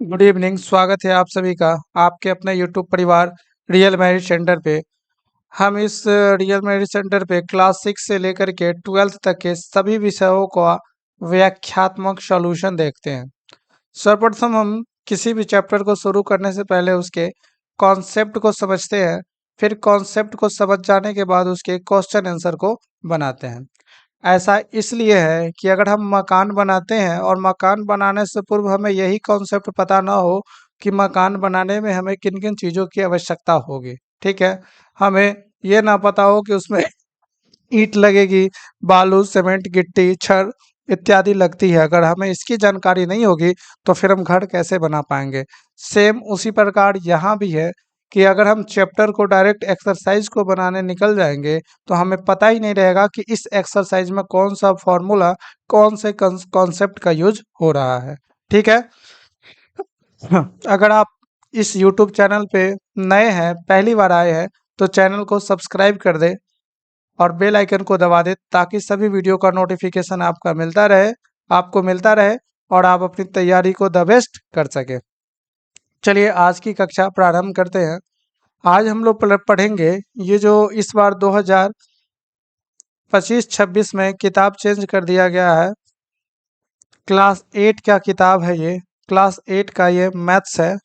Good evening. स्वागत है आप सभी का आपके अपने यूट्यूब परिवार रियल मैरिज सेंटर पे। हम इस रियल मैरिज सेंटर पे क्लास 6 से लेकर के 12th तक के सभी विषयों का व्याख्यात्मक सॉल्यूशन देखते हैं। सर्वप्रथम हम किसी भी चैप्टर को शुरू करने से पहले उसके कॉन्सेप्ट को समझते हैं, फिर कॉन्सेप्ट को समझ जाने के बाद उसके क्वेश्चन आंसर को बनाते हैं। ऐसा इसलिए है कि अगर हम मकान बनाते हैं और मकान बनाने से पूर्व हमें यही कॉन्सेप्ट पता ना हो कि मकान बनाने में हमें किन किन चीज़ों की आवश्यकता होगी, ठीक है। हमें ये ना पता हो कि उसमें ईंट लगेगी, बालू, सीमेंट, गिट्टी, छड़ इत्यादि लगती है। अगर हमें इसकी जानकारी नहीं होगी तो फिर हम घर कैसे बना पाएंगे। सेम उसी प्रकार यहाँ भी है कि अगर हम चैप्टर को डायरेक्ट एक्सरसाइज को बनाने निकल जाएंगे तो हमें पता ही नहीं रहेगा कि इस एक्सरसाइज में कौन सा फॉर्मूला, कौन से कॉन्सेप्ट का यूज हो रहा है, ठीक है। अगर आप इस यूट्यूब चैनल पे नए हैं, पहली बार आए हैं, तो चैनल को सब्सक्राइब कर दें और बेल आइकन को दबा दें ताकि सभी वीडियो का नोटिफिकेशन आपको मिलता रहे और आप अपनी तैयारी को द बेस्ट कर सकें। चलिए आज की कक्षा प्रारंभ करते हैं। आज हम लोग पढ़ेंगे ये जो इस बार 2025-26 में किताब चेंज कर दिया गया है। क्लास 8 का किताब है ये, क्लास 8 का ये मैथ्स है,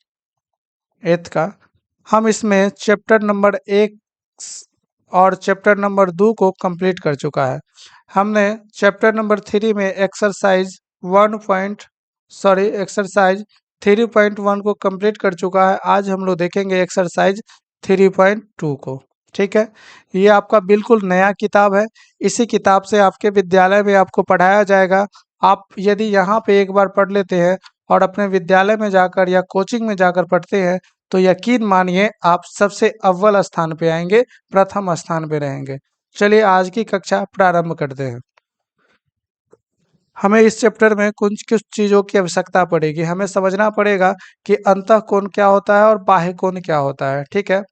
8th का। हम इसमें चैप्टर नंबर 1 और चैप्टर नंबर 2 को कंप्लीट कर चुका है। हमने चैप्टर नंबर 3 में एक्सरसाइज 3.1 को कंप्लीट कर चुका है। आज हम लोग देखेंगे एक्सरसाइज 3.2 को, ठीक है। ये आपका बिल्कुल नया किताब है। इसी किताब से आपके विद्यालय में आपको पढ़ाया जाएगा। आप यदि यहाँ पे एक बार पढ़ लेते हैं और अपने विद्यालय में जाकर या कोचिंग में जाकर पढ़ते हैं तो यकीन मानिए आप सबसे अव्वल स्थान पे आएंगे, प्रथम स्थान पे रहेंगे। चलिए आज की कक्षा प्रारंभ करते हैं। हमें इस चैप्टर में कुछ कुछ चीज़ों की आवश्यकता पड़ेगी। हमें समझना पड़ेगा कि अंतःकोण क्या होता है और बाह्य कोण क्या होता है, ठीक है।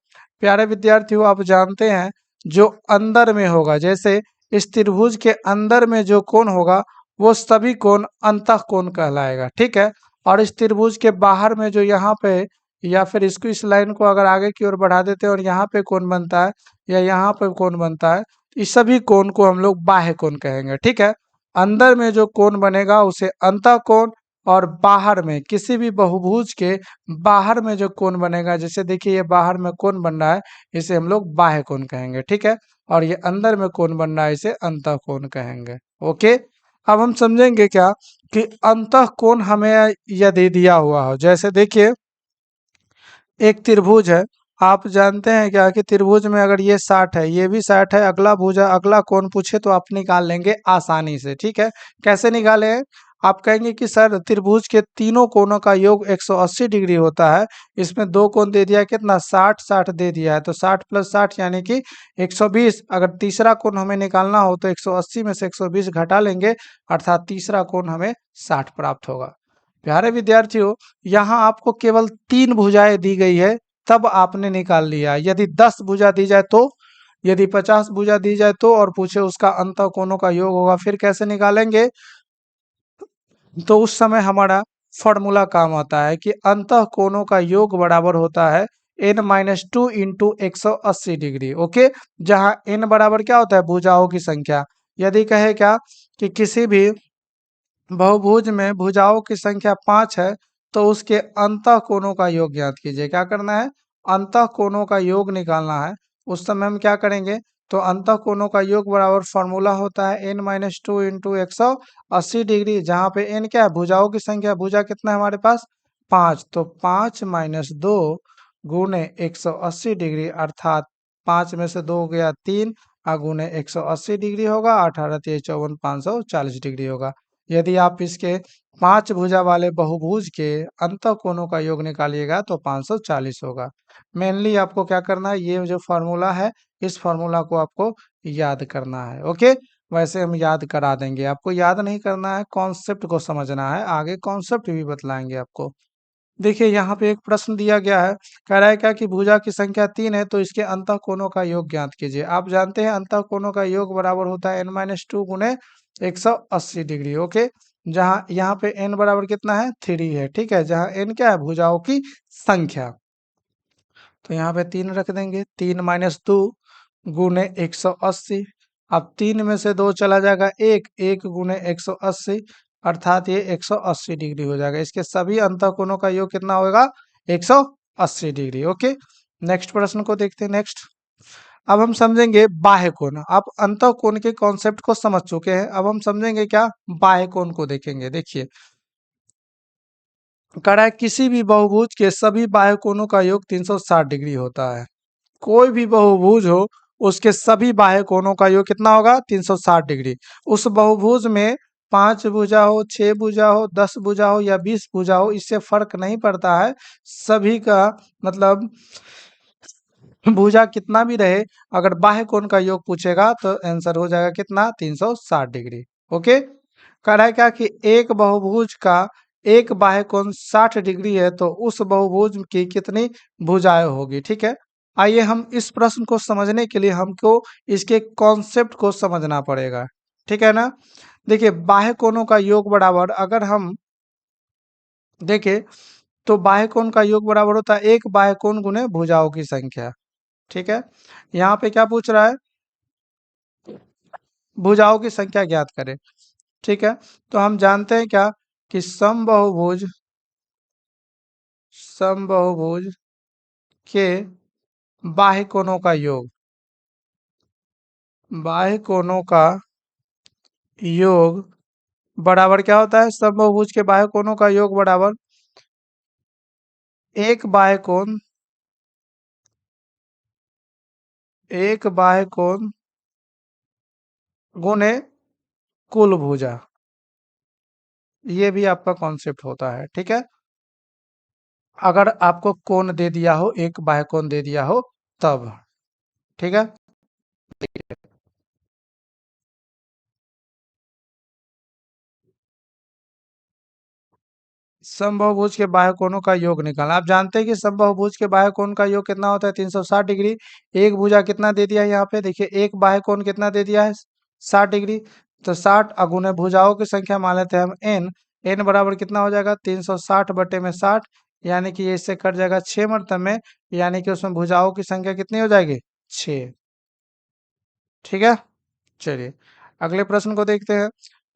प्यारे विद्यार्थियों, आप जानते हैं जो अंदर में होगा, जैसे इस त्रिभुज के अंदर में जो कोण होगा वो सभी कोण अंतःकोण कहलाएगा, ठीक है। और इस त्रिभुज के बाहर में जो यहाँ पे, या फिर इसको, इस लाइन को अगर आगे की ओर बढ़ा देते हैं और यहाँ पे कोण बनता है या यहाँ पे कोण बनता है, इस सभी कोण को हम लोग बाह्य कोण कहेंगे, ठीक है। अंदर में जो कोण बनेगा उसे अंतःकोण, और बाहर में किसी भी बहुभुज के बाहर में जो कोण बनेगा, जैसे देखिए ये बाहर में कोण बन रहा है, इसे हम लोग बाह्य कोण कहेंगे, ठीक है। और ये अंदर में कोण बन रहा है, इसे अंतःकोण कहेंगे, ओके। अब हम समझेंगे क्या कि अंतःकोण हमें यदि दिया हुआ हो, जैसे देखिए एक त्रिभुज है। आप जानते हैं क्या कि त्रिभुज में अगर ये 60 है, ये भी 60 है, अगला कोण पूछे तो आप निकाल लेंगे आसानी से, ठीक है। कैसे निकाले? आप कहेंगे कि सर त्रिभुज के तीनों कोणों का योग 180 डिग्री होता है। इसमें दो कोण दे दिया है, कितना? 60 60 दे दिया है, तो 60 + 60 यानी कि 120। अगर तीसरा कोण हमें निकालना हो तो 180 में से 120 घटा लेंगे, अर्थात तीसरा कोण हमें 60 प्राप्त होगा। प्यारे विद्यार्थियों, यहाँ आपको केवल 3 भुजाएं दी गई है, तब आपने निकाल लिया। यदि 10 भुजा दी जाए तो, यदि 50 भुजा दी जाए तो, और पूछे उसका अंतः कोणों का योग होगा, फिर कैसे निकालेंगे? तो उस समय हमारा फॉर्मूला काम आता है कि अंतः कोणों का योग बराबर होता है n-2 इंटू 180 डिग्री, ओके। जहाँ n बराबर क्या होता है? भुजाओं की संख्या। यदि कहे क्या कि किसी भी बहुभुज में भुजाओं की संख्या 5 है तो उसके अंतः कोणों का योग ज्ञात कीजिए। क्या करना है? अंतः कोणों का योग निकालना है। उस समय हम क्या करेंगे? तो अंतः कोणों का योग बराबर फॉर्मूला होता है n-2 इंटू 180 डिग्री, जहाँ पे n क्या है? भुजाओं की संख्या। भुजा कितना है हमारे पास? 5, तो 5 - 2 गुणे 180 डिग्री, अर्थात 5 में से 2 गया 3, गुणे 180 डिग्री होगा, 18 × 54 540 डिग्री होगा। यदि आप इसके 5 भुजा वाले बहुभुज के अंतः कोणों का योग निकालिएगा तो 540 होगा। मेनली आपको क्या करना है? ये जो फॉर्मूला है, इस फॉर्मूला को आपको याद करना है, ओके। वैसे हम याद करा देंगे, आपको याद नहीं करना है, कॉन्सेप्ट को समझना है। आगे कॉन्सेप्ट भी बतलाएंगे आपको। देखिए यहाँ पे एक प्रश्न दिया गया है, कह रहा है क्या कि भुजा की संख्या 3 है तो इसके अंतः कोणों का योग ज्ञात कीजिए। आप जानते हैं अंतः कोणों का योग बराबर होता है n-2 गुणे 180 डिग्री, ओके। जहाँ यहाँ पे n बराबर कितना है 3 है, ठीक है, जहाँ n क्या है भुजाओं की संख्या। तो यहाँ पे 3 रख देंगे, 3 माइनस 2 गुने 180। अब 3 में से 2 चला जाएगा 1, 1 गुने 180 अर्थात ये 180 डिग्री हो जाएगा। इसके सभी अंतःकोणों का योग कितना होगा 180 डिग्री। ओके, नेक्स्ट प्रश्न को देखते हैं। नेक्स्ट अब हम समझेंगे बाह्य कोण। आप अंतःकोण के कॉन्सेप्ट को समझ चुके हैं, अब हम समझेंगे क्या बाह्य कोण को देखेंगे। देखिए कह रहा है किसी भी बहुभुज के सभी बाह्य कोणों का योग 360 डिग्री होता है। कोई भी बहुभुज हो उसके सभी बाह्य कोणों का योग कितना होगा 360 डिग्री। उस बहुभुज में 5 भुजा हो, 6 भुजा हो, 10 भुजा हो या 20 भुजा हो, इससे फर्क नहीं पड़ता है। सभी का मतलब भुजा कितना भी रहे, अगर बाह्य कोण का योग पूछेगा तो आंसर हो जाएगा कितना 360 डिग्री। ओके, कह रहा है क्या कि एक बहुभुज का एक बाह्य कोण 60 डिग्री है तो उस बहुभुज की कितनी भुजाएं होगी। ठीक है, आइए हम इस प्रश्न को समझने के लिए हमको इसके कॉन्सेप्ट को समझना पड़ेगा। ठीक है ना, देखिए बाह्य कोणों का योग बराबर अगर हम देखें तो बाह्य कोण का योग बराबर होता है एक बाह्य कोण गुने भुजाओं की संख्या। ठीक है, यहाँ पे क्या पूछ रहा है भुजाओं की संख्या ज्ञात करें। ठीक है, तो हम जानते हैं क्या कि समबाहुभुज के बाह्य कोणों का योग, बाह्य कोणों का योग बराबर क्या होता है, समबाहुभुज के बाह्य कोणों का योग बराबर एक बाह्य कोण, एक बाह्य कोण गुने कुल भुजा। ये भी आपका कॉन्सेप्ट होता है। ठीक है, अगर आपको कोण दे दिया हो, एक बाह्य कोण दे दिया हो तब। ठीक है, समबाहुभुज के बाह्य कोणों का योग निकालना। आप जानते हैं कि समबाहुभुज के बाह्य कोण का योग कितना होता है 360 डिग्री। एक भुजा कितना दे दिया है यहाँ पे देखिए, एक बाह्य कोण कितना दे दिया है 60 डिग्री। तो 60 अगुने भुजाओं की संख्या मान लेते हैं हम n, n बराबर कितना हो जाएगा 360 बटे में 60, यानी कि ये इससे कट जाएगा 6 मतलब में, यानी कि उसमें भुजाओं की संख्या कितनी हो जाएगी 6। ठीक है, चलिए अगले प्रश्न को देखते हैं।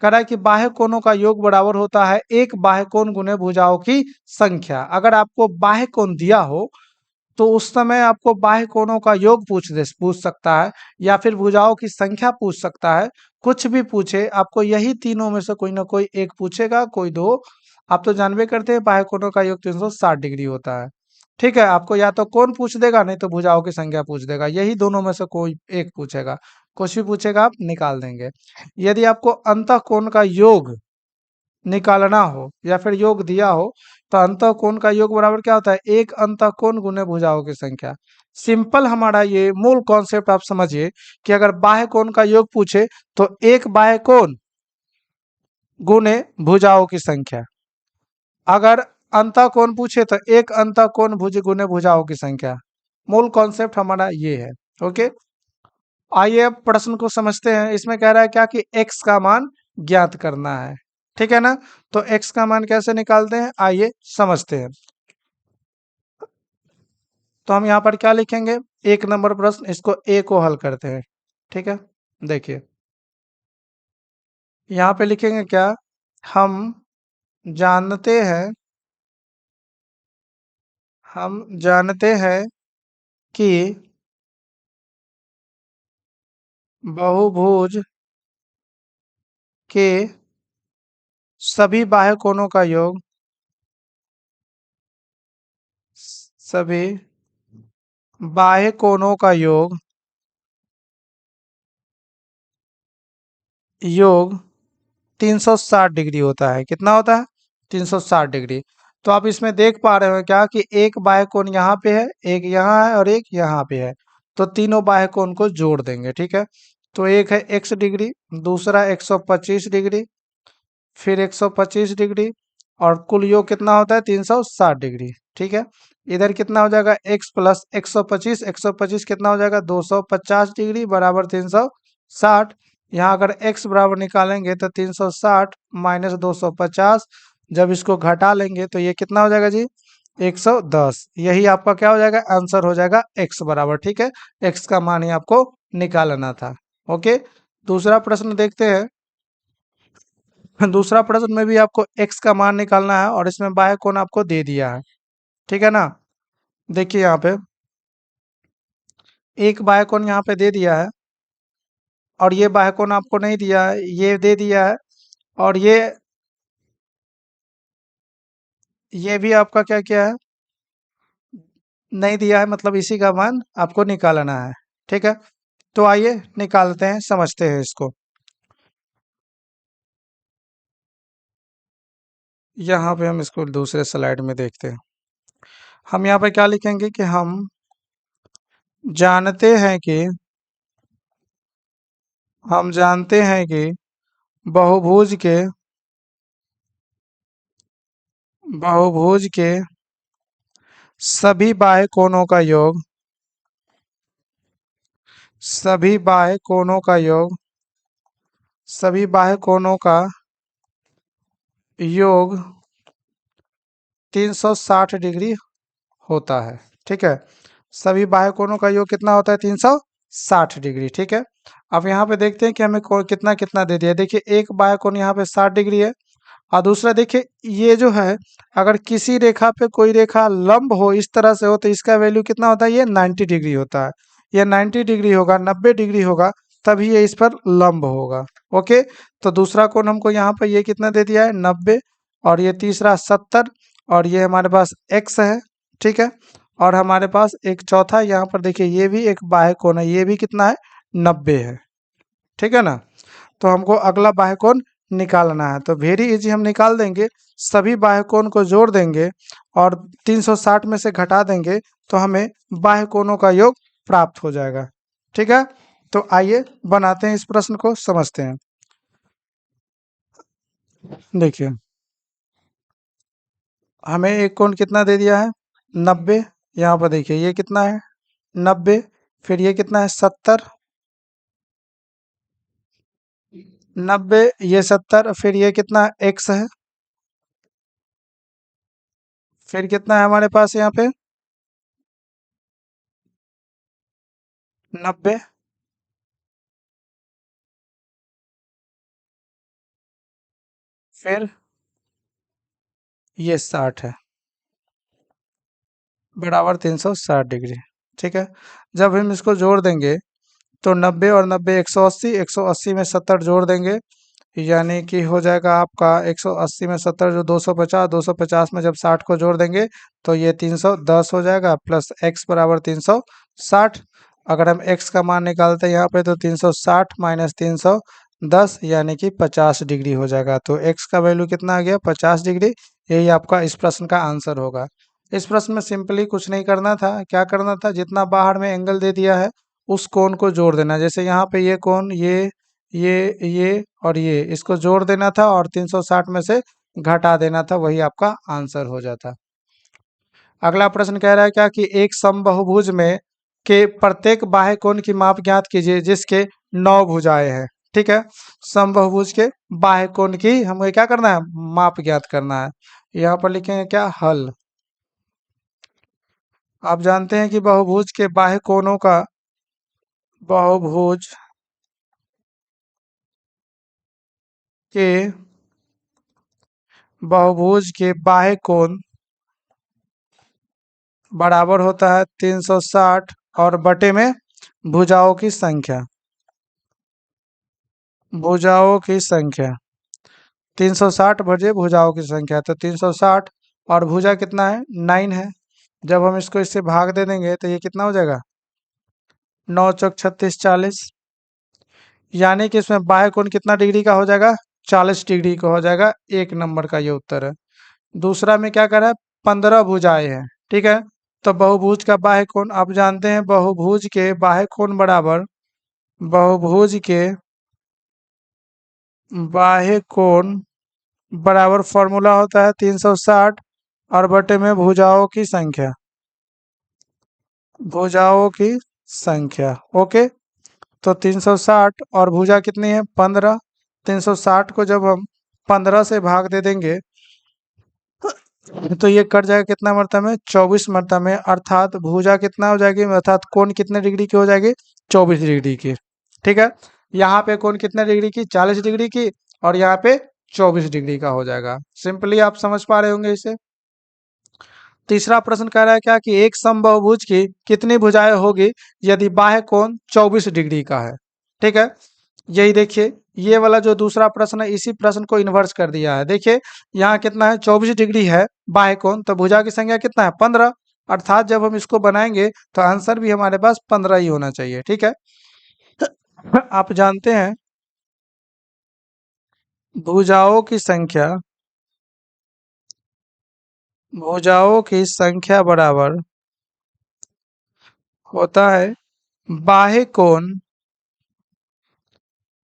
कह रहा है कि बाह्य कोणों का योग बराबर होता है एक बाह्य कोण गुने भुजाओं की संख्या। अगर आपको बाह्य कोण दिया हो तो उस समय आपको बाह्य कोणों का योग पूछ सकता है या फिर भुजाओं की संख्या पूछ सकता है। कुछ भी पूछे आपको यही तीनों में से कोई ना कोई एक पूछेगा, कोई दो। आप तो जानबे करते हैं बाह्य कोणों का योग 360 डिग्री होता है। ठीक है, आपको या तो कोण पूछ देगा नहीं तो भुजाओं की संख्या पूछ देगा, यही दोनों में से कोई एक पूछेगा। कुछ भी पूछेगा आप निकाल देंगे। यदि आपको अंतःकोण का योग निकालना हो या फिर योग दिया हो तो अंतःकोण का योग बराबर क्या होता है एक अंतःकोण गुने भुजाओं की संख्या। सिंपल हमारा ये मूल कॉन्सेप्ट आप समझिए कि अगर बाह्य कोण का योग पूछे तो एक बाह्य कोण गुने भुजाओं की संख्या। अगर अंतःकोण पूछे तो एक अंतःकोण भुज गुने भुजाओं की संख्या। मूल कॉन्सेप्ट हमारा ये है। ओके, आइए अब प्रश्न को समझते हैं। इसमें कह रहा है क्या कि x का मान ज्ञात करना है। ठीक है ना, तो x का मान कैसे निकालते हैं आइए समझते हैं। तो हम यहाँ पर क्या लिखेंगे, एक नंबर प्रश्न, इसको a को हल करते हैं। ठीक है, देखिए यहाँ पे लिखेंगे क्या, हम जानते हैं, हम जानते हैं कि बहुभुज के सभी बाह्य कोणों का योग, सभी बाह्य कोणों का योग 360 डिग्री होता है। कितना होता है 360 डिग्री। तो आप इसमें देख पा रहे हो क्या कि एक बाह्य कोण यहाँ पे है, एक यहाँ है और एक यहाँ पे है, तो तीनों बाह्य कोण को जोड़ देंगे। ठीक है, तो एक है x डिग्री, दूसरा 125 डिग्री, फिर 125 डिग्री और कुल योग कितना होता है 360 डिग्री। ठीक है, इधर कितना हो जाएगा x प्लस 125, 125 कितना हो जाएगा 250 डिग्री बराबर 360। यहाँ अगर x बराबर निकालेंगे तो 360 माइनस 250, जब इसको घटा लेंगे तो ये कितना हो जाएगा जी, 110। यही आपका क्या हो जाएगा, आंसर हो जाएगा x बराबर। ठीक है, x का मान ही आपको निकालना था। ओके, दूसरा प्रश्न देखते हैं। दूसरा प्रश्न में भी आपको x का मान निकालना है और इसमें बाह्य कोण आपको दे दिया है। ठीक है ना, देखिए यहाँ पे एक बाह्य कोण यहाँ पे दे दिया है और ये बाह्य कोण आपको नहीं दिया है, ये दे दिया है। और ये भी आपका क्या क्या है, नहीं दिया है, मतलब इसी का मान आपको निकालना है। ठीक है, तो आइए निकालते हैं, समझते हैं इसको। यहाँ पे हम इसको दूसरे स्लाइड में देखते हैं। हम यहाँ पे क्या लिखेंगे कि हम जानते हैं कि हम जानते हैं कि बहुभुज के बहुभुज के सभी बाह्य कोणों का योग, सभी बाह्य कोणों का योग, सभी बाह्य कोणों का योग 360 डिग्री होता है। ठीक है, सभी बाह्य कोणों का योग कितना होता है, 360 डिग्री। ठीक है, अब यहाँ पे देखते हैं कि हमें कितना कितना दे दिया। देखिए एक बाह्य कोण यहाँ पे 60 डिग्री है और दूसरा देखिए ये जो है, अगर किसी रेखा पे कोई रेखा लंब हो इस तरह से हो तो इसका वैल्यू कितना होता है, ये 90 डिग्री होता है। ये 90 डिग्री होगा, 90 डिग्री होगा, तभी ये इस पर लंब होगा। ओके, तो दूसरा कोण हमको यहाँ पे ये कितना दे दिया है, 90, और ये तीसरा 70, और ये हमारे पास x है। ठीक है, और हमारे पास एक चौथा यहाँ पर देखिए ये भी एक बाह्य कोण है, ये भी कितना है, 90 है। ठीक है ना, तो हमको अगला बाह्य कोण निकालना है, तो वेरी इजी, हम निकाल देंगे। सभी बाह्य कोण को जोड़ देंगे और 360 में से घटा देंगे तो हमें बाह्य कोणों का योग प्राप्त हो जाएगा। ठीक है, तो आइए बनाते हैं, इस प्रश्न को समझते हैं। देखिए हमें एक कोण कितना दे दिया है, 90। यहाँ पर देखिए ये कितना है, 90, फिर ये कितना है, 70, 90, ये 70, फिर ये कितना x है, फिर कितना है हमारे पास यहाँ पे, 90, फिर ये 60 है, बराबर 360 डिग्री। ठीक है, जब हम इसको जोड़ देंगे तो 90 और 90 180, 180 में 70 जोड़ देंगे, यानी कि हो जाएगा आपका 180 में 70 जो 250, 250 में जब 60 को जोड़ देंगे तो ये 310 हो जाएगा, प्लस x बराबर 360। अगर हम x का मान निकालते हैं यहाँ पे तो 360 माइनस 310 यानी कि 50 डिग्री हो जाएगा। तो x का वैल्यू कितना आ गया, 50 डिग्री। यही आपका इस प्रश्न का आंसर होगा। इस प्रश्न में सिंपली कुछ नहीं करना था, क्या करना था, जितना बाहर में एंगल दे दिया है उस कोण को जोड़ देना। जैसे यहाँ पे ये कोण, ये और ये, इसको जोड़ देना था और 360 में से घटा देना था, वही आपका आंसर हो जाता। अगला प्रश्न कह रहा है क्या कि एक समबाहुभुज में के प्रत्येक बाह्य कोण की माप ज्ञात कीजिए जिसके 9 भुजाएं हैं। ठीक है, समबाहुभुज के बाह्य कोण की हमें क्या करना है, माप ज्ञात करना है। यहाँ पर लिखेंगे क्या, हल। आप जानते हैं कि बहुभुज के बाह्य कोणों का, बहुभुज के बहुभुज के बाह्य कोण बराबर होता है 360 और बटे में भुजाओं की संख्या, भुजाओं की संख्या 360 बटे भुजाओं की संख्या, तो 360 और भुजा कितना है, 9 है। जब हम इसको इससे भाग दे देंगे तो ये कितना हो जाएगा, 9 चौक 36, 40, यानी कि इसमें बाह्य कोण कितना डिग्री का हो जाएगा, 40 डिग्री का हो जाएगा। एक नंबर का ये उत्तर है। दूसरा में क्या कर रहा है, 15 भुजाएं हैं। ठीक है, तो बहुभुज का बाह्य कोण आप जानते हैं, बहुभुज के बाह्य कोण बराबर, बहुभुज के बाह्य कोण बराबर फॉर्मूला होता है 360 और बटे में भुजाओं की संख्या, भुजाओं की संख्या। ओके, तो 360 और भुजा कितनी है 15। 360 को जब हम 15 से भाग दे देंगे तो ये कट जाएगा कितना मरतब में 24 मरतब में, अर्थात भुजा कितना हो जाएगी, अर्थात कोण कितने डिग्री की हो जाएगी 24 डिग्री की। ठीक है, यहाँ पे कोण कितने डिग्री की 40 डिग्री की, और यहाँ पे 24 डिग्री का हो जाएगा। सिंपली आप समझ पा रहे होंगे इसे। तीसरा प्रश्न कह रहा है क्या कि एक समबाहुभुज की कितनी भुजाएं होगी यदि बाह्य कोण 24 डिग्री का है। ठीक है, यही देखिए, ये वाला जो दूसरा प्रश्न है इसी प्रश्न को इन्वर्स कर दिया है। देखिए यहाँ कितना है 24 डिग्री है बाह्य कोण, तो भुजा की संख्या कितना है 15, अर्थात जब हम इसको बनाएंगे तो आंसर भी हमारे पास 15 ही होना चाहिए। ठीक है, आप जानते हैं भुजाओं की संख्या, भुजाओं की संख्या बराबर होता है बाह्य कोण,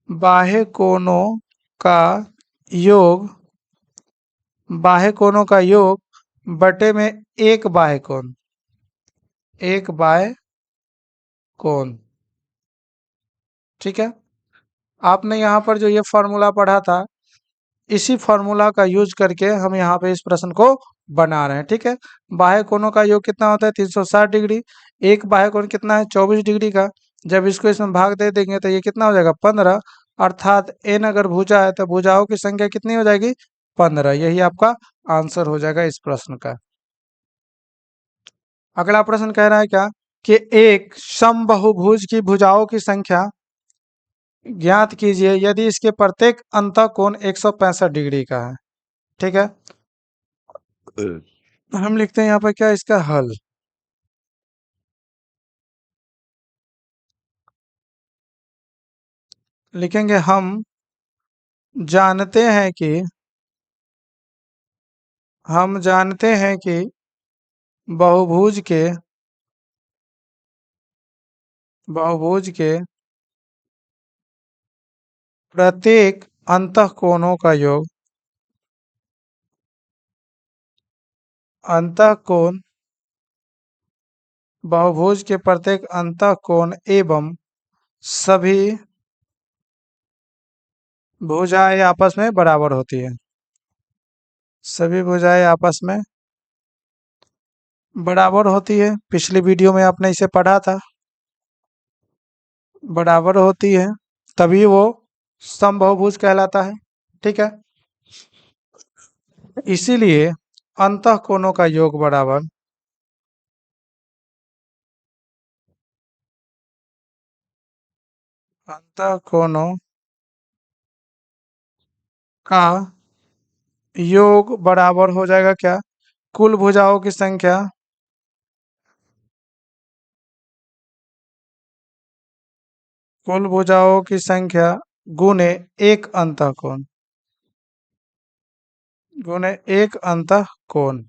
बाह्य कोणों का योग, बाह्य कोणों का योग बटे में एक बाह्य कोण, एक बाह्य कोण। ठीक है, आपने यहाँ पर जो ये फॉर्मूला पढ़ा था इसी फॉर्मूला का यूज करके हम यहाँ पे इस प्रश्न को बना रहे हैं। ठीक है, बाह्य कोणों का योग कितना होता है 360 डिग्री, एक बाह्य कोण कितना है 24 डिग्री का, जब इसको इसमें भाग दे देंगे तो ये कितना हो जाएगा 15, अर्थात n अगर भुजा है तो भुजाओं की संख्या कितनी हो जाएगी 15। यही आपका आंसर हो जाएगा इस प्रश्न का। अगला प्रश्न कह रहा है क्या कि एक समबाहुभुज की भुजाओं की संख्या ज्ञात कीजिए यदि इसके प्रत्येक अंतः कोण 165 डिग्री का है। ठीक है, हम लिखते हैं यहाँ पर क्या इसका हल। लिखेंगे हम जानते हैं कि, हम जानते हैं कि बहुभुज के, बहुभुज के प्रत्येक अंतः कोणों का योग, अंतः कोण, बहुभुज के प्रत्येक अंतः कोण एवं सभी भुजाएं आपस में बराबर होती है, सभी भुजाएं आपस में बराबर होती है। पिछली वीडियो में आपने इसे पढ़ा था, बराबर होती है तभी वो समबाहुभुज कहलाता है। ठीक है, इसीलिए अंतः कोणों का योग बराबर अंतः कोणों का योग बराबर हो जाएगा क्या कुल भुजाओं की संख्या, कुल भुजाओं की संख्या गुने एक अंतः कोण, गुने एक अंतः कोण,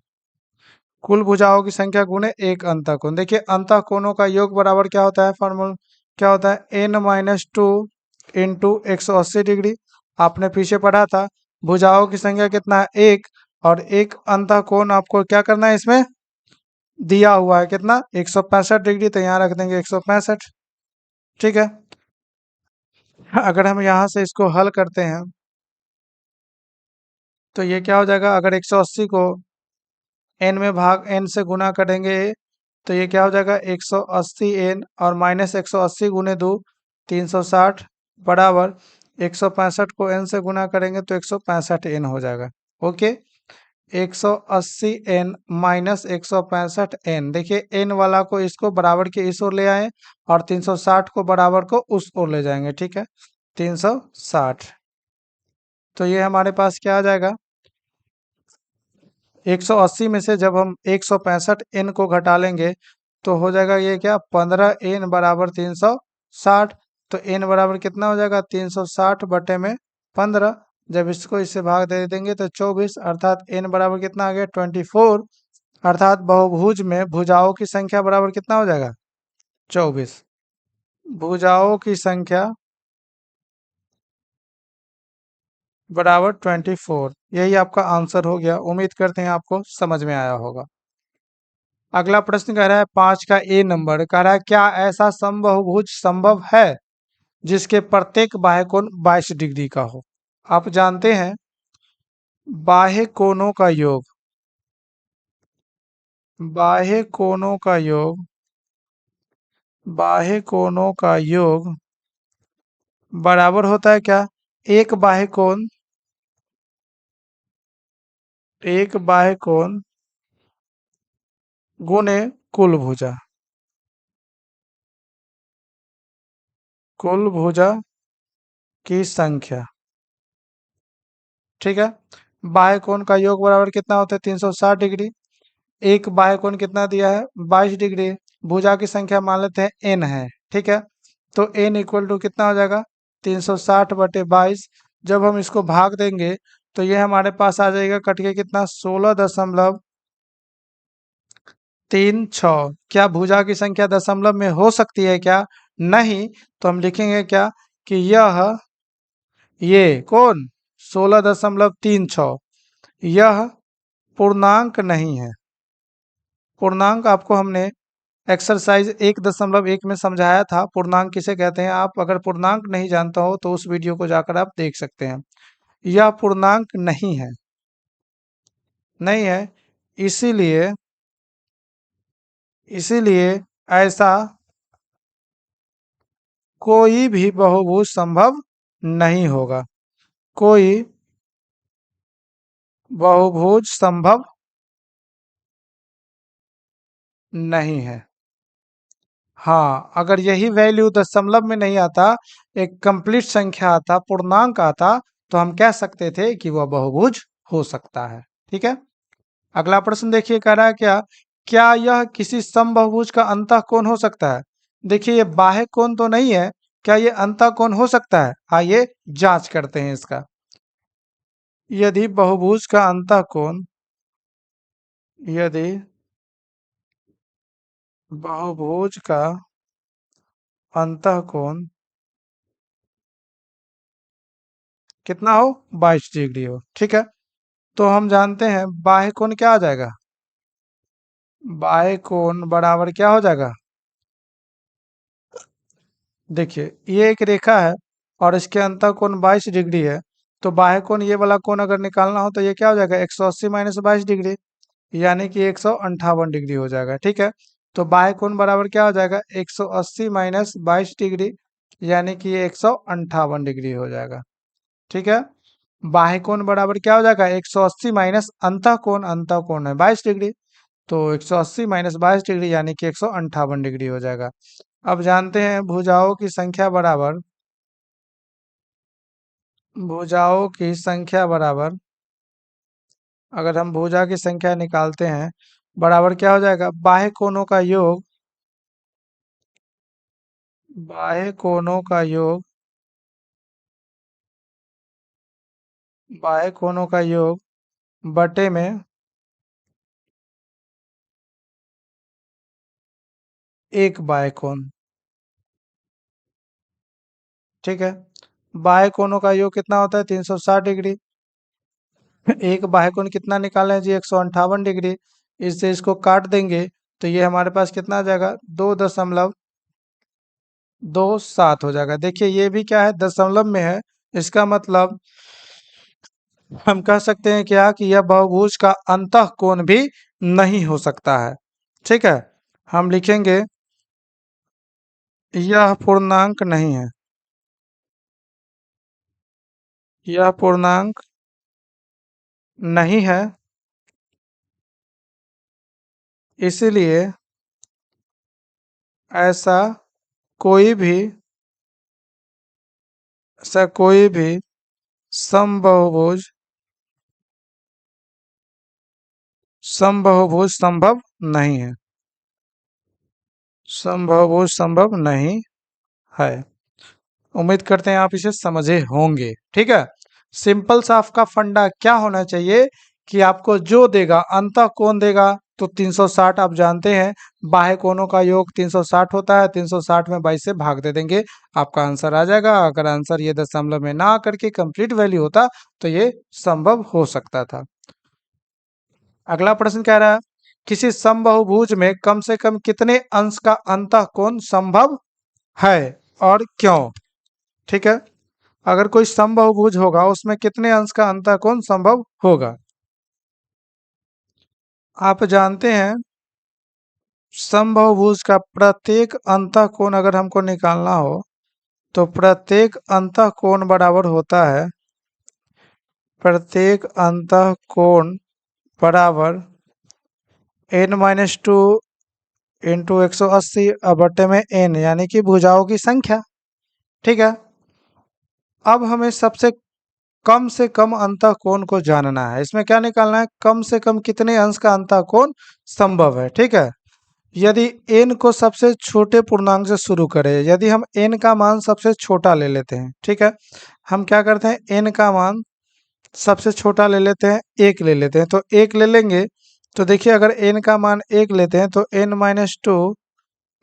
कुल भुजाओं की संख्या गुने एक अंतः कोण। देखिए अंतः कोणों का योग बराबर क्या होता है, फॉर्मूला क्या होता है n-2 इंटू 180 डिग्री। आपने पीछे पढ़ा था भुजाओं की संख्या कितना है एक, और एक अंतः कोण आपको क्या करना है इसमें दिया हुआ है कितना 165 डिग्री, तो यहाँ रख देंगे 165। ठीक है, अगर हम यहाँ से इसको हल करते हैं तो ये क्या हो जाएगा, अगर 180 को n में भाग n से गुना करेंगे तो ये क्या हो जाएगा 180 n और माइनस 180 गुने 2 360 बराबर 165 को n से गुना करेंगे तो 165 n हो जाएगा। ओके, 180 n माइनस 165 n, देखिए n वाला को इसको बराबर के इस ओर ले आए और 360 को बराबर को उस ओर ले जाएंगे। ठीक है, 360, तो ये हमारे पास क्या आ जाएगा 180 में से जब हम 165 n को घटा लेंगे तो हो जाएगा ये क्या 15 n बराबर 360, तो n बराबर कितना हो जाएगा 360 बटे में 15, जब इसको इससे भाग दे देंगे तो 24, अर्थात n बराबर कितना आ गया 24, अर्थात बहुभुज में भुजाओं की संख्या बराबर कितना हो जाएगा 24, भुजाओं की संख्या बराबर 24। यही आपका आंसर हो गया, उम्मीद करते हैं आपको समझ में आया होगा। अगला प्रश्न कह रहा है 5 का ए नंबर, कह रहा है क्या ऐसा समबाहुभुज संभव है जिसके प्रत्येक बाह्य कोण 22 डिग्री का हो। आप जानते हैं बाह्य कोणों का योग, बाह्य कोणों का योग, बाह्य कोणों का योग बराबर होता है क्या? एक बाह्य कोण, एक बाह्य कोण गुणे कुल भुजा, कुल भुजा की संख्या। ठीक है। बाह्य कोण का योग बराबर कितना होता है? 360 डिग्री। एक बाह्य कोण कितना दिया है? 22 डिग्री। भुजा की संख्या मान लेते हैं n है। ठीक है। तो n इक्वल टू कितना हो जाएगा? 360 बटे 22। जब हम इसको भाग देंगे तो ये हमारे पास आ जाएगा कट के कितना? 16.36। क्या भुजा की संख्या दशमलव में हो सकती है क्या? नहीं। तो हम लिखेंगे क्या कि ये कौन 16.36 यह पूर्णांक नहीं है। पूर्णांक आपको हमने एक्सरसाइज 1.1 में समझाया था, पूर्णांक किसे कहते हैं। आप अगर पूर्णांक नहीं जानता हो तो उस वीडियो को जाकर आप देख सकते हैं। यह पूर्णांक नहीं है, नहीं है। इसीलिए इसीलिए ऐसा कोई भी बहुभुज संभव नहीं होगा। कोई बहुभुज संभव नहीं है। हाँ, अगर यही वैल्यू दशमलव में नहीं आता, एक कंप्लीट संख्या आता, पूर्णांक आता, तो हम कह सकते थे कि वह बहुभुज हो सकता है। ठीक है। अगला प्रश्न देखिए, कह रहा है क्या, क्या यह किसी समबाहुभुज का अंतः कोण हो सकता है? देखिए ये बाह्य कोण तो नहीं है, क्या ये अंतः कोण हो सकता है? आइए जांच करते हैं इसका। यदि बहुभुज का अंतः कोण, यदि बहुभुज का अंतः कोण कितना हो? 22 डिग्री हो। ठीक है। तो हम जानते हैं बाह्य कोण क्या आ जाएगा? बाह्य कोण बराबर क्या हो जाएगा? देखिए ये एक रेखा है और इसके अंतः कोण 22 डिग्री है। तो बाह्य कोण ये वाला कोण अगर निकालना हो तो ये क्या हो जाएगा? 180 माइनस 22 डिग्री, यानी कि 158 डिग्री हो जाएगा। ठीक है। तो बाह्य कोण बराबर क्या हो जाएगा? 180 माइनस 22 डिग्री, यानी कि ये 158 डिग्री हो जाएगा। ठीक है। बाह्य कोण बराबर क्या हो जाएगा? 180 माइनस अंतः कोण, अंतः कोण है 22 डिग्री, तो 180 माइनस 22 डिग्री यानी कि 158 डिग्री हो जाएगा। अब जानते हैं भुजाओं की संख्या बराबर, भुजाओं की संख्या बराबर, अगर हम भुजा की संख्या निकालते हैं बराबर क्या हो जाएगा? बाह्य कोणों का योग, बाह्य कोणों का योग, बाह्य कोणों का योग बटे में एक बाह्य कोण। ठीक है। बाह्य कोणों का योग कितना होता है? 360 डिग्री। एक बाह्य कोण कितना निकाले हैं जी? 158 डिग्री। इससे इसको काट देंगे तो ये हमारे पास कितना आ जाएगा? 2.27 हो जाएगा। देखिए ये भी क्या है? दशमलव में है। इसका मतलब हम कह सकते हैं क्या कि यह बहुभुज का अंतः कोण भी नहीं हो सकता है। ठीक है। हम लिखेंगे यह पूर्णांक नहीं है, यह पूर्णांक नहीं है, इसलिए ऐसा कोई भी, ऐसा कोई भी समबहुभुज, समबहुभुज संभव नहीं है, समबहुभुज संभव नहीं है। उम्मीद करते हैं आप इसे समझे होंगे। ठीक है। सिंपल सा आपका फंडा क्या होना चाहिए कि आपको जो देगा अंतः कोण देगा तो 360 आप जानते हैं, बाह्य कोणों का योग 360 होता है, 360 में 22 से भाग दे देंगे, आपका आंसर आ जाएगा। अगर आंसर ये दशमलव में ना आकर के कंप्लीट वैल्यू होता तो ये संभव हो सकता था। अगला प्रश्न कह रहा है किसी समबाहुभुज में कम से कम कितने अंश का अंतः कोण संभव है और क्यों? ठीक है। अगर कोई समबाहुभुज होगा उसमें कितने अंश का अंतःकोण संभव होगा? आप जानते हैं समबाहुभुज का प्रत्येक अंतःकोण अगर हमको निकालना हो तो प्रत्येक अंतःकोण बराबर होता है, प्रत्येक अंतःकोण बराबर n-2 इंटू 180 बटे में n, यानी कि भुजाओं की संख्या। ठीक है। अब हमें सबसे कम से कम अंतःकोण को जानना है। इसमें क्या निकालना है? कम से कम कितने अंश का अंतःकोण संभव है। ठीक है। यदि n को सबसे छोटे पूर्णांक से शुरू करें, यदि हम n का मान सबसे छोटा ले लेते हैं, ठीक है, हम क्या करते हैं n का मान सबसे छोटा ले लेते हैं, 1 ले लेते हैं। तो 1 ले लेंगे तो देखिए अगर n का मान 1 लेते हैं तो n-2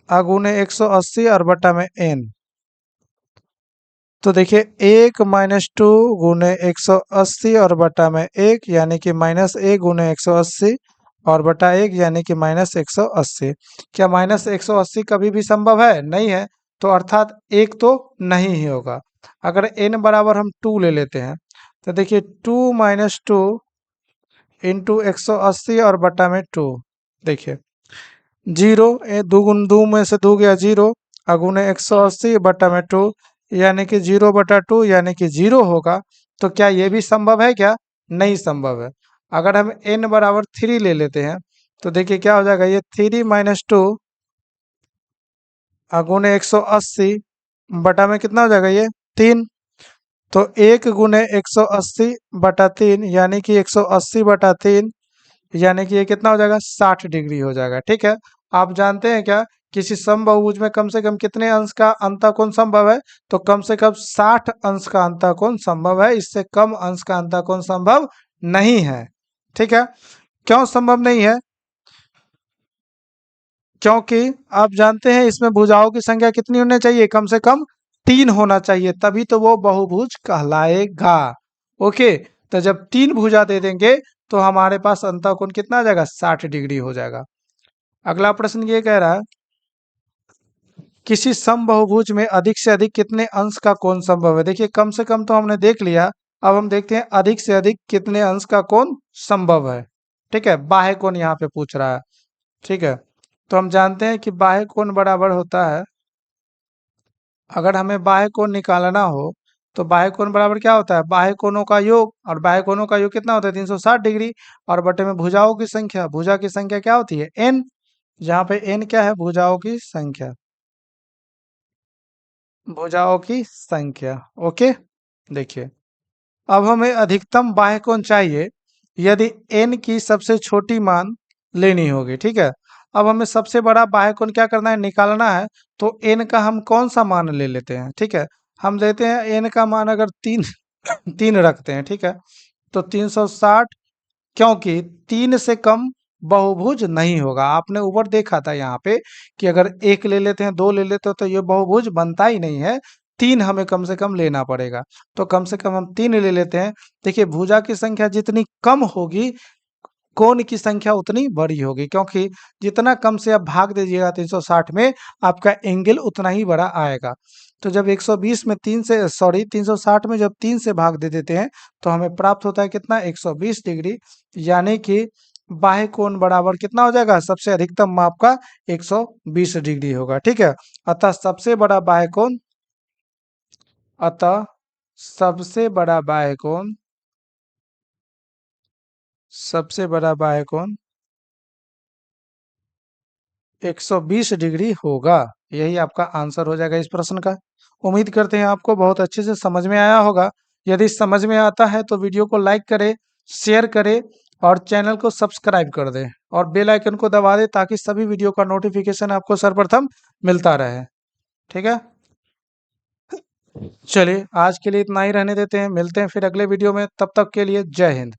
अगुने 180 और बटा में n, तो देखिए 1-2 गुने 180 और बटा में 1, यानी कि -1 गुने 180 और बटा 1, यानी कि -180। क्या -180 कभी भी संभव है? नहीं है। तो अर्थात 1 तो नहीं ही होगा। अगर n बराबर हम 2 ले लेते हैं तो देखिए 2-2 इंटू 180 और बटा में 2, देखिए 0, 2 में से 2 गया 0, अगुने 180 बटा में 2, यानी कि 0/2, यानी कि 0 होगा। तो क्या ये भी संभव है क्या? नहीं संभव है। अगर हम n बराबर 3 ले लेते हैं तो देखिए क्या हो जाएगा, ये 3-2 अगुने 180 बटा में कितना हो जाएगा, ये 3। तो 1 गुने 180 बटा 3, यानी कि 180 बटा 3, यानी कि ये कितना हो जाएगा, 60 डिग्री हो जाएगा। ठीक है। आप जानते हैं क्या किसी समबाहुभुज में कम से कम कितने अंश का अंतःकोण संभव है? तो कम से कम 60 अंश का अंतःकोण संभव है, इससे कम अंश का अंतःकोण संभव नहीं है। ठीक है। क्यों संभव नहीं है? क्योंकि आप जानते हैं इसमें भुजाओं की संख्या कितनी होनी चाहिए? कम से कम 3 होना चाहिए, तभी तो वो बहुभुज कहलाएगा। ओके। तो जब 3 भुजा दे देंगे तो हमारे पास अंतःकोण कितना आ जाएगा, 60 डिग्री हो जाएगा। अगला प्रश्न ये कह रहा है किसी समबाहुभुज में अधिक से अधिक कितने अंश का कोण संभव है? देखिए कम से कम तो हमने देख लिया, अब हम देखते हैं अधिक से अधिक कितने अंश का कोण संभव है। ठीक है। बाह्य कोण यहाँ पे पूछ रहा है। ठीक है। तो हम जानते हैं कि बाह्य कोण बराबर होता है, अगर हमें बाह्य कोण निकालना हो तो बाह्य कोण बराबर क्या होता है, बाह्य कोणों का योग, और बाह्य कोणों का योग कितना होता है, 360 डिग्री, और बटे में भुजाओं की संख्या, भुजा की संख्या क्या होती है, n, जहाँ पे n क्या है, भुजाओं की संख्या, भुजाओं की संख्या। ओके। देखिए अब हमें अधिकतम बाह्य कोण चाहिए, यदि n की सबसे छोटी मान लेनी होगी। ठीक है। अब हमें सबसे बड़ा बाह्य कोण क्या करना है, निकालना है। तो n का हम कौन सा मान ले लेते हैं? ठीक है। हम देते हैं n का मान अगर 3 3 रखते हैं। ठीक है। तो 360, क्योंकि 3 से कम बहुभुज नहीं होगा। आपने ऊपर देखा था यहाँ पे कि अगर 1 ले लेते हैं, 2 ले लेते हो तो ये बहुभुज बनता ही नहीं है, 3 हमें कम से कम लेना पड़ेगा। तो कम से कम हम 3 ले लेते हैं। देखिए भुजा की संख्या जितनी कम होगी कोण की संख्या उतनी बड़ी होगी, क्योंकि जितना कम से आप भाग दीजिएगा 360 में, आपका एंगल उतना ही बड़ा आएगा। तो जब 120 में 3 से, सॉरी 360 में जब 3 से भाग दे देते हैं तो हमें प्राप्त होता है कितना, 120 डिग्री, यानी कि बाह्य कोण बराबर कितना हो जाएगा, सबसे अधिकतम माप का 120 डिग्री होगा। ठीक है। अतः सबसे बड़ा बाह्य कोण, अतः सबसे बड़ा बाह्य कोण, सबसे बड़ा बाह्य कोण 120 डिग्री होगा। यही आपका आंसर हो जाएगा इस प्रश्न का। उम्मीद करते हैं आपको बहुत अच्छे से समझ में आया होगा। यदि समझ में आता है तो वीडियो को लाइक करें, शेयर करें और चैनल को सब्सक्राइब कर दें और बेल आइकन को दबा दें ताकि सभी वीडियो का नोटिफिकेशन आपको सर्वप्रथम मिलता रहे। ठीक है। चलिए आज के लिए इतना ही रहने देते हैं, मिलते हैं फिर अगले वीडियो में, तब तक के लिए जय हिंद।